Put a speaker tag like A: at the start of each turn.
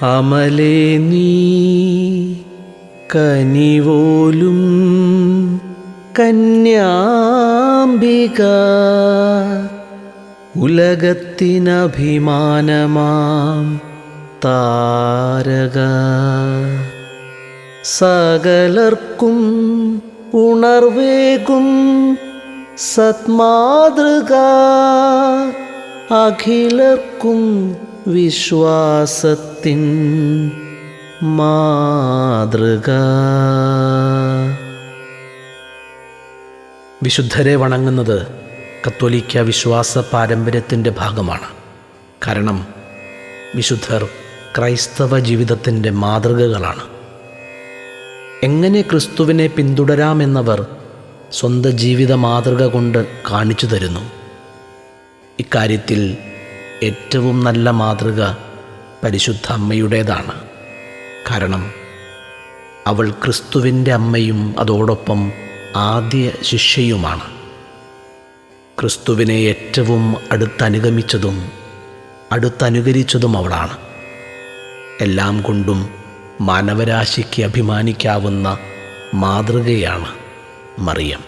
A: അമലേ നീ കനിവോലും കന്യാംബിക, ഉലകത്തിനഭിമാനമാം താരക, സകലർക്കും ഉണർവേകും സത്മാതൃക, അഖിലർക്കും വിശ്വാസത്തിൻ മാതൃക. വിശുദ്ധരെ വണങ്ങുന്നത് കത്തോലിക്ക വിശ്വാസ പാരമ്പര്യത്തിൻ്റെ ഭാഗമാണ്. കാരണം വിശുദ്ധർ ക്രൈസ്തവ ജീവിതത്തിൻ്റെ മാതൃകകളാണ്. എങ്ങനെ ക്രിസ്തുവിനെ പിന്തുടരാമെന്നവർ സ്വന്തം ജീവിത മാതൃക കൊണ്ട് കാണിച്ചു തരുന്നു. ഇക്കാര്യത്തിൽ ഏറ്റവും നല്ല മാതൃക പരിശുദ്ധ അമ്മയുടേതാണ്. കാരണം അവൾ ക്രിസ്തുവിൻ്റെ അമ്മയും അതോടൊപ്പം ആദ്യ ശിഷ്യയുമാണ്. ക്രിസ്തുവിനെ ഏറ്റവും അടുത്തനുഗമിച്ചതും അടുത്തനുകരിച്ചതും അവളാണ്. എല്ലാം കൊണ്ടും മാനവരാശിക്ക് അഭിമാനിക്കാവുന്ന മാതൃകയാണ് മറിയം.